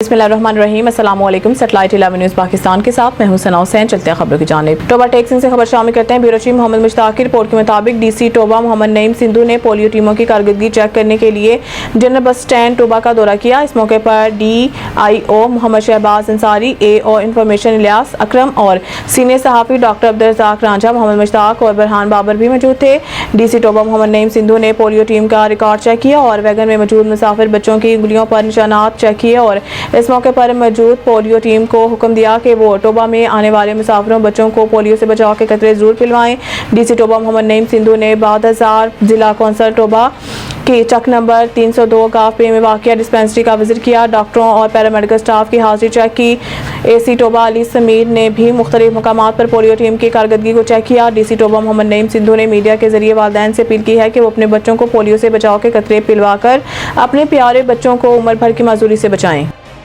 बिस्मिल्लाहिर्रहमानिर्रहीम। अस्सलाम वालेकुम। सैटेलाइट 11 न्यूज़ पाकिस्तान के साथ मैं हूं सना हुसैन। चलते हैं खबरों की जानिब। टोबा टेक्सिंग से खबर शामिल करते हैं। ब्यूरो चीफ मोहम्मद मुश्ताक की रिपोर्ट के मुताबिक डीसी टोबा मोहम्मद नईम सिंधु ने पोलियो टीमों की कारकर्दगी चेक करने के लिए जनरल बस स्टैंड टोबा का दौरा किया। इस मौके पर DIO Mohammad Shahbaz Ansari, AO information Ilyas Akram और सीनियर सहाफ़ी डॉक्टर अब्दुर्रज़ाक रांझा, मोहम्मद मुश्ताक और बरहान बाबर भी मौजूद थे। डीसी टोबा मोहम्मद नईम सिंधु ने पोलियो टीम का रिकॉर्ड चेक किया और वैगन में मौजूद मुसाफिर बच्चों की उंगलियों पर निशानात चेक किए और इस मौके पर मौजूद पोलियो टीम को हुक्म दिया कि वो टोबा में आने वाले मुसाफिरों बच्चों को पोलियो से बचाव के कतरे जरूर पिलवाएं। डीसी टोबा मोहम्मद नईम सिंधु ने 12,000 जिला कौंसल टोबा की चक नंबर 302 गाफ में वाक़िया डिस्पेंसरी का विजिट किया। डॉक्टरों और पैरामेडिकल स्टाफ की हाजिरी चेक की। AC टोबा अली समीर ने भी मुख्तलिफ मकामात पर पोलियो टीम की कारकर्दगी को चेक किया। डीसी टोबा मोहम्मद नईम सिंधु ने मीडिया के जरिए वालिदैन से अपील की है कि वो अपने बच्चों को पोलियो से बचाव के कतरे पिलवा कर अपने प्यारे बच्चों को उम्र भर की माजूरी से बचाएं।